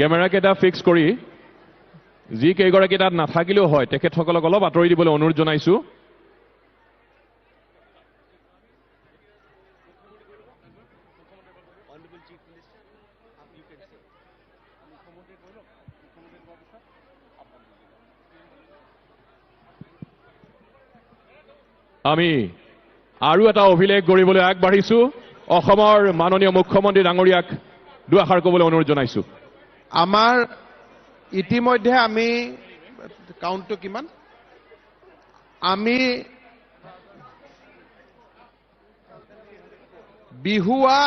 Camera কেইটা fix কৰি যি কেইগৰাকী তাত নাথাকিলেও হয় তেখেতসকলক অলপ আঁতৰি দিবলৈ অনুৰোধ জনাইছো আমি আৰু এটা অভিলেখ গঢ়িবলৈ আগবাঢ়িছো অসমৰ মাননীয় মুখ্যমন্ত্ৰী ডাঙৰীয়াক দুআষাৰ ক'বলৈ অনুৰোধ জনাইছো আমাৰ ইতিমধ্যে আমি কাউণ্টটো কিমান আমি বিহুৱা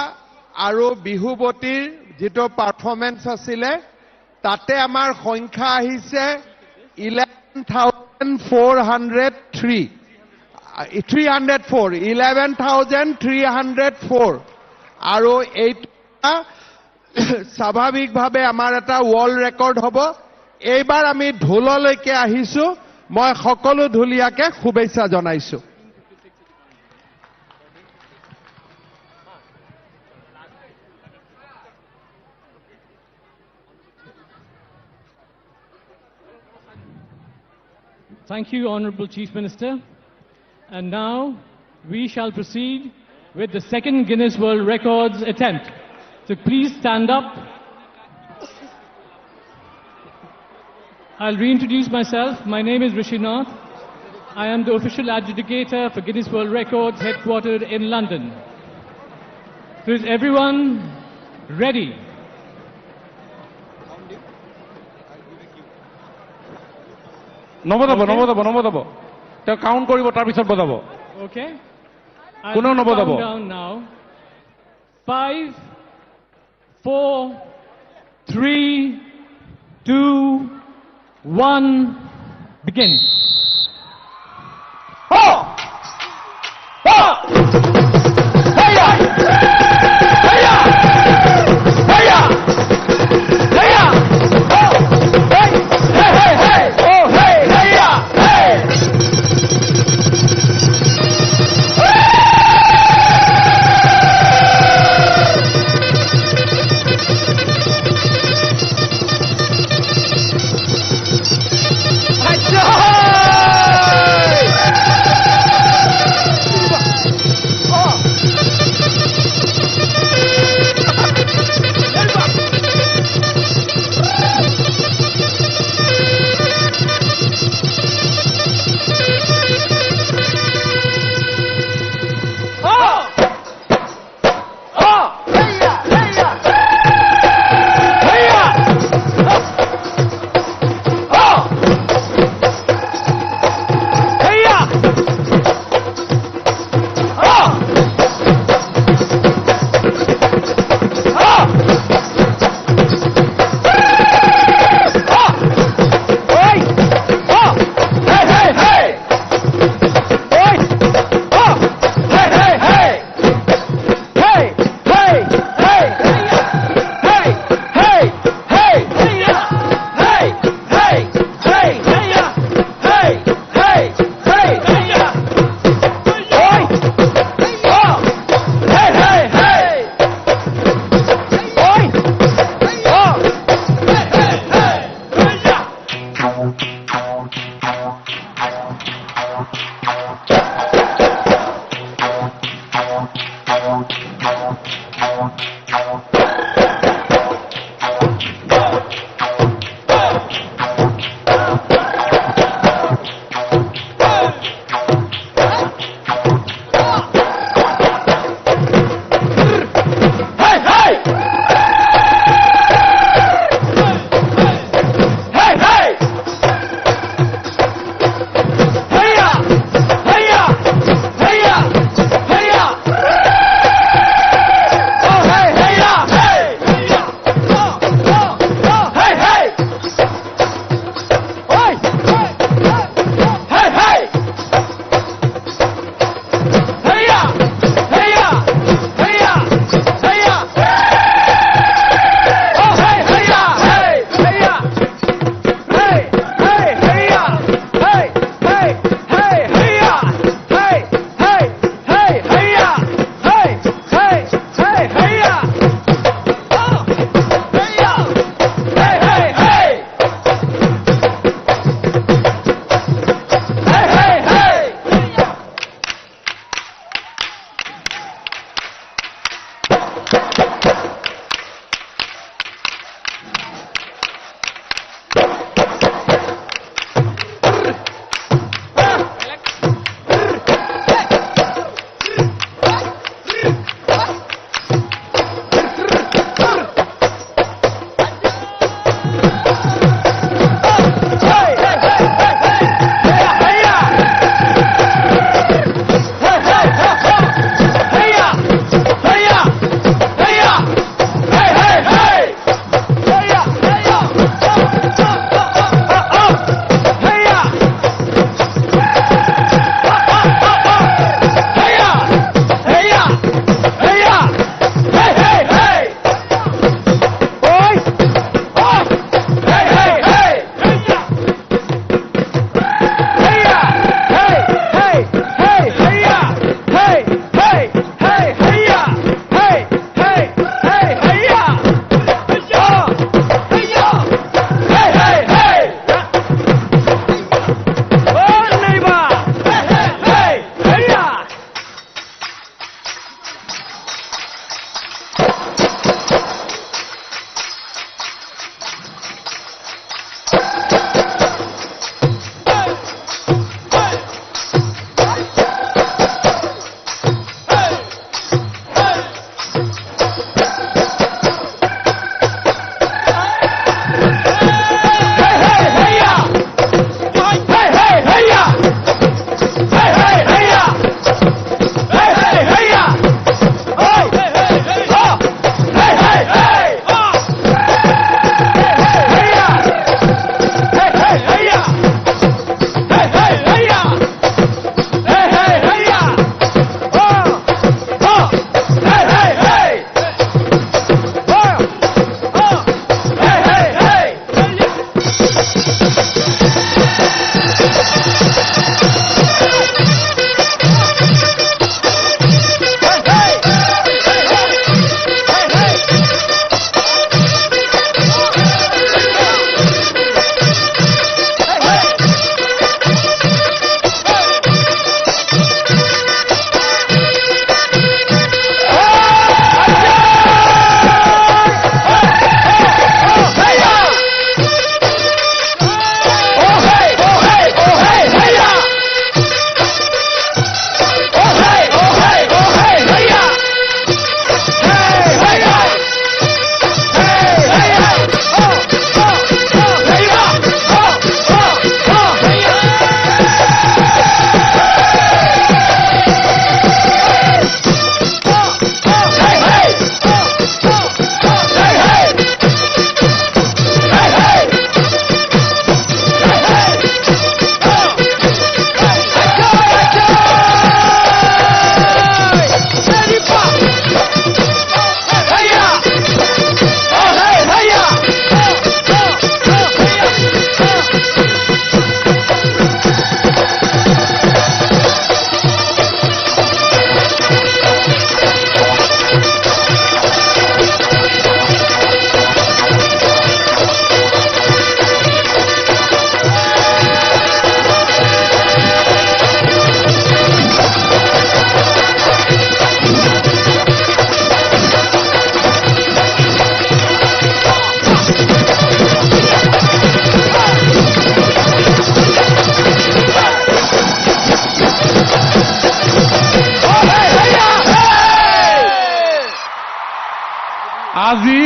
আৰু বিহুৱতীৰ যেটো পাৰফৰমেন্স আছিলে তাতে আমাৰ সংখ্যা আহিছে 11,403 11,304 আৰু এইটা স্বাভাৱিকভাৱে আমাৰ এটা ৱৰ্ল্ড ৰেকৰ্ড হ'ব এইবাৰ আমি ঢোললৈকে আহিছো মই সকলো ঢুলীয়াকে শুভেচ্ছা জনাইছো Thank you, Honorable Chief Minister. And now we shall proceed with the second Guinness World Records attempt. So please stand up. I'll reintroduce myself. My name is Rishinath. I am the official adjudicator for Guinness World Records headquartered in London. So is everyone ready? নবজাব তেওঁ count কৰিব তাৰ পিছত বজাব Okay. কোনো নবজাব Count down now. 5, 4, 3, 2, 1, begin. Joy!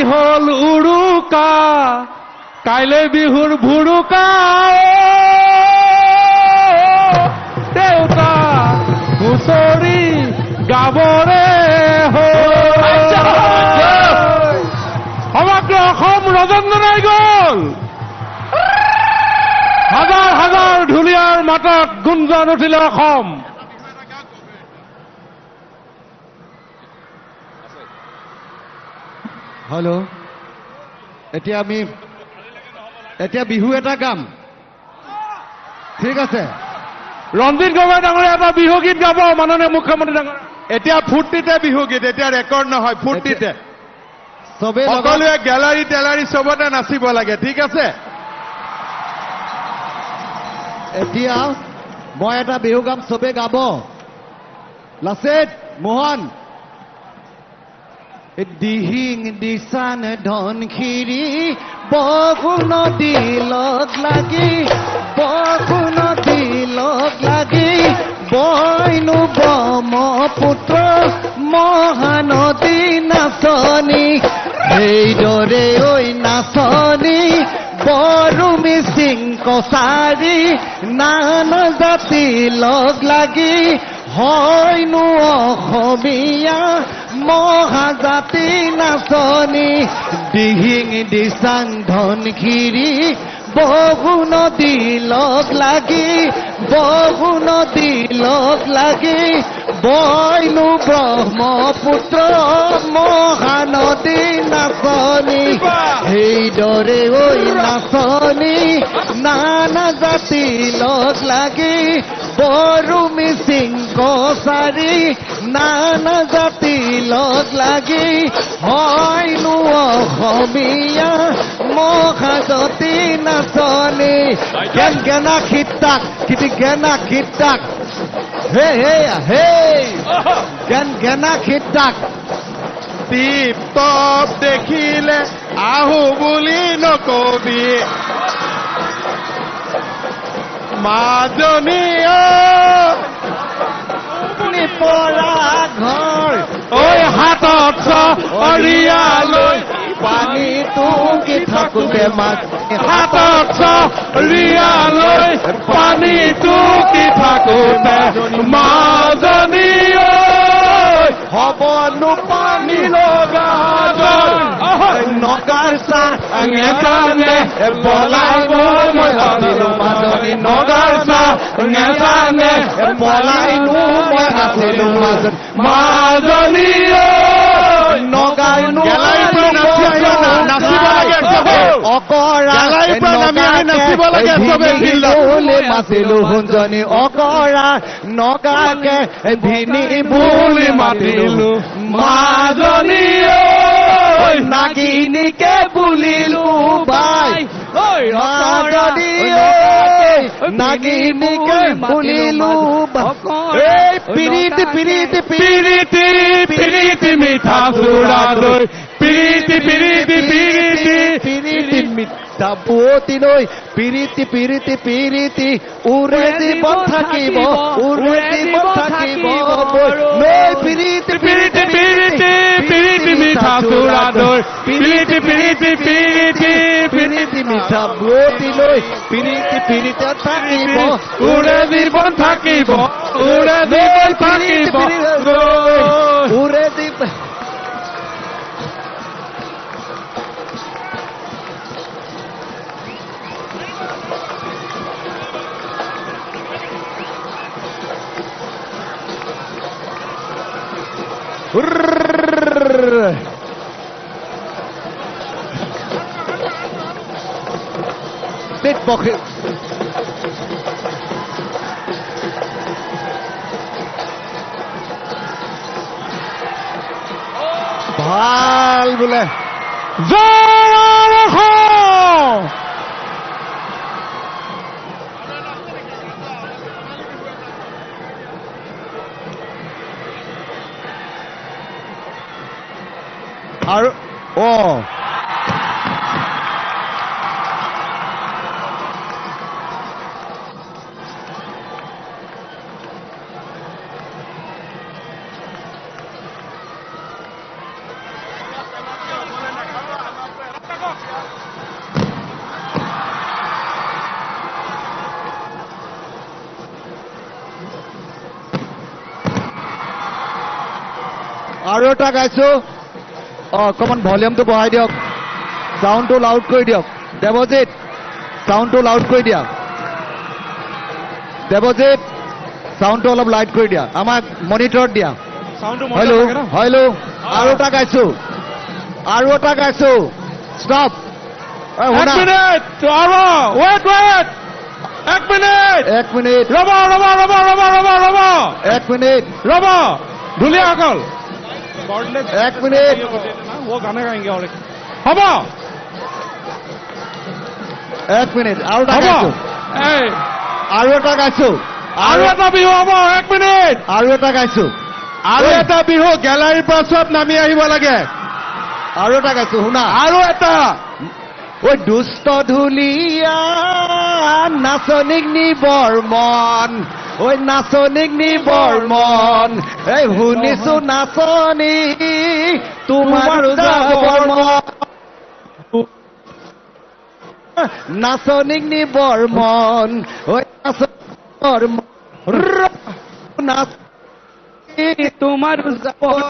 হ'ল উৰুকা কাইলৈ বিহুৰ ভুৰুকা দেউতা হুঁচৰি গাবৰে সমগ্ৰ অসম ৰজনজনাই গ'ল হাজাৰ হাজাৰ ঢুলীয়াৰ মাতত গুঞ্জন উঠিলে অসম হেল্ল' এতিয়া বিহু এটা গাম ঠিক আছে ৰঞ্জিত গগৈ ডাঙৰীয়া এটা বিহু গীত গাব মাননীয় মুখ্যমন্ত্ৰী ডাঙৰীয়া এতিয়া ফূৰ্তিতে বিহু গীত এতিয়া ৰেকৰ্ড নহয় ফূৰ্তিতে চবেই সকলোৱে গেলাৰী টেলাৰী চবতে নাচিব লাগে ঠিক আছে এতিয়া মই এটা বিহু গাম চবে গাব লাচিত মোহন দিহিং দিচান ধনখিৰি বৰষুণতি লগ লাগি বৰষুণতি লগ লাগি বইনো ব্ৰহ্মপুত্ৰ মহানদী নাচনি সেইদৰে ঐ নাচনি বড়ো মিচিং কছাৰী নানা জাতি লগ লাগি হয়নো অসমীয়া মহাজাতি নাচনি দিহিং দিচাং ধনখিৰি বৰষুণতি লগ লাগি বৰষুণতি লগ লাগি বইনো ব্ৰহ্মপুত্ৰ মহানদী নাচনি সেইদৰে ঐ নাচনি নানা জাতি লগ লাগি বড়ো মিচিং কছাৰী নানা জাতি লগ লাগি হয়নো অসমীয়া মহাজাতি নাচনি গেন গেনা খিতাক কিটি গেনা খিতাক হে হে হে গেন গেনা খিতাক টিপ টপ দেখিলে আহো বুলি নকবি মাজনী পৰা ঘৰ ঐ হাতত অৰিয়ালৈ পানীটো কি থাকোতে মাছ হাতত ৰিয়ালৈ পানীটো কি থাকোতে মাজনী হবনো পানী লগা নগাৰ চাহ নেজানে পলাইব মই আছিলো মাজনী নগাৰ চাহ নেজানে পলাইনো মই আছিলো মাজনী মাজনী নগাই মাতিলো শুনজনী অকৰা নগাকে ভিনি বুলি মাতিলো মাজনী নাগিনীকে বুলিলো বাই মাজনী নাগিনীকে বুলিলো এই পিৰিতি পিৰিতি পিৰিতি পিৰিতি মিঠা চুৰা দৈ পিৰিতি পিৰিতি পিৰিতি পিৰিতি মিঠা বুৱতী লৈ পিৰিতি পিৰিতি পিৰিতি উৰে জীৱন থাকিব উৰে জীৱন থাকিব লৈ পিৰিতি পিৰিতি পিৰিতি পিৰিতি মিঠা চুৰা দৈ পিৰিতি পিৰিতি পিৰিতি পিৰিতি মিঠা বুৱতী লৈ পিৰিতি পিৰিতি থাকিব উৰে জীৱন থাকিব উৰে জীৱন থাকিব উৰে জীৱন পেট পক্ষে ভাল বোলে আৰু আৰু এটা গাইছো অকণমান ভলিউমটো বঢ়াই দিয়ক চাউণ্ডটো লাউড কৰি দিয়ক দেৱজিৎ চাউণ্ডটো লাউড কৰি দিয়া দেৱজিৎ চাউণ্ডটো অলপ লাইট কৰি দিয়া আমাক মনিটৰত দিয়া হেল্ল' হেল্ল' আৰু এটা গাইছো ষ্টপ এক মিনিট এক মিনিট এক মিনিট ৰ'ব এক মিনিট ৰ'ব ঢুলীয়াসকল এক মিনিট হ'ব এক মিনিট আৰু এটা হ'ব গাইছো এই আৰু এটা গাইছো আৰু এটা বিহু হ'ব এক মিনিট আৰু এটা গাইছো আৰু এটা বিহু গেলাৰীৰ পৰা চব নামি আহিব লাগে আৰু এটা গাইছো শুনা আৰু এটা ঐ দুষ্ট ঢুলীয়া নাচনিক নিবৰ মন ঐ নাচনিক নিবৰ মন এই শুনিছো নাচনি তোমাৰ যাবৰ মন নাচনিক নিবৰ মন ঐ নাচনিকৰ মন তোমাৰ যাবৰ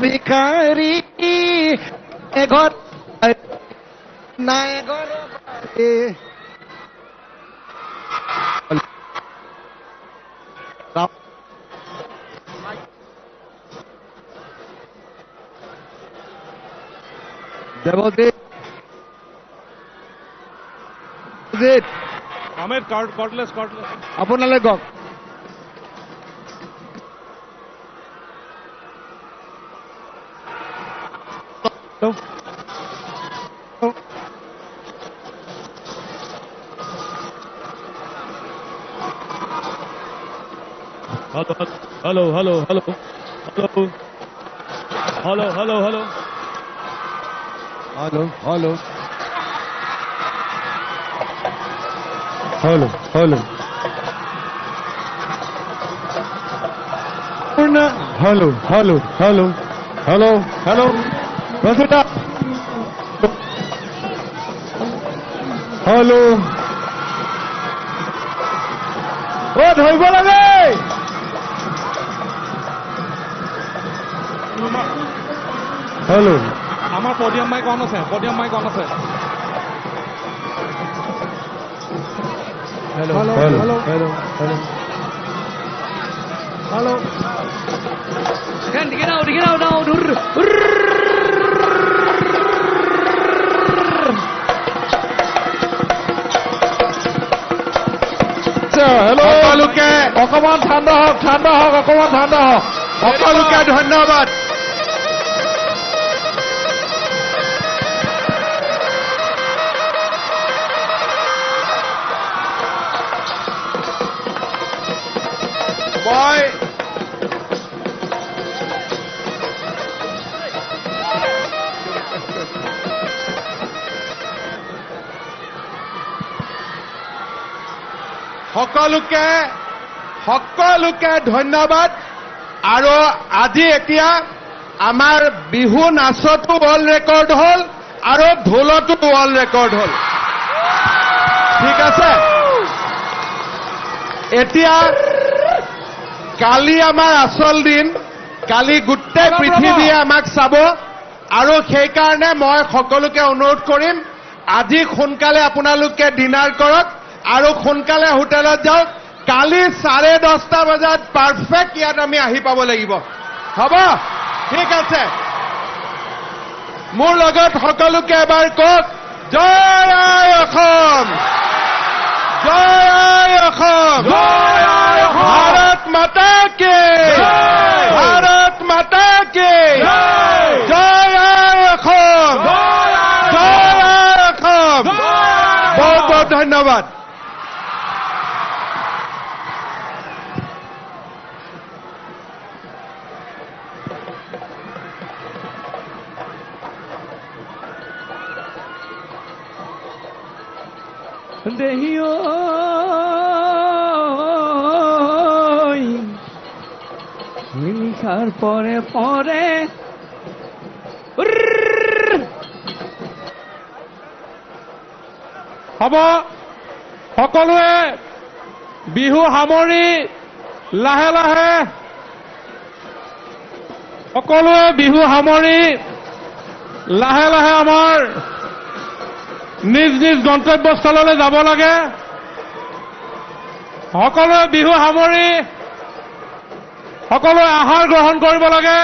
ভিখাৰী এঘৰ নাই এঘৰ দেৱজিৎ আহমেদ কৰ্ডলেছ আপোনালৈ কওক Hello. Hello. Rosita. Hello. ধৰিব লাগে হেল্ল' আমাৰ পডিয়াম মাইক অন আছে সকলোকে অকমান ঠাণ্ডা হওক সকলোকে ধন্যবাদ মই সকলোকে ধন্যবাদ আৰু আজি এতিয়া আমাৰ বিহু নাচতো ৱৰ্ল্ড ৰেকৰ্ড হ'ল আৰু ঢোলতো ৱৰ্ল্ড ৰেকৰ্ড হ'ল ঠিক আছে এতিয়া কালি আমাৰ আচল দিন কালি গোটেই পৃথিৱীয়ে আমাক চাব আৰু সেইকাৰণে মই সকলোকে অনুৰোধ কৰিম আজি সোনকালে আপোনালোকে ডিনাৰ কৰক আৰু সোনকালে হোটেলত যাওক কালি 10:30 বজাত পাৰফেক্ট ইয়াত আমি আহি পাব লাগিব হ'ব ঠিক আছে মোৰ লগত সকলোকে এবাৰ কওক জয় আই অসম জয় আই অসম ভাৰত মাতা কি ভাৰত মাতা কি জয় আই অসম জয় আই অসম বহুত বহুত ধন্যবাদ দেহিও নিশার পরে হ'ব সকলোৱে বিহু সামৰি লাহে লাহে সকলোৱে বিহু সামৰি লাহে লাহে আমাৰ নিজ নিজ গন্তব্যস্থললৈ যাব লাগে সকলোৱে বিহু সামৰি সকলোৱে আহাৰ গ্ৰহণ কৰিব লাগে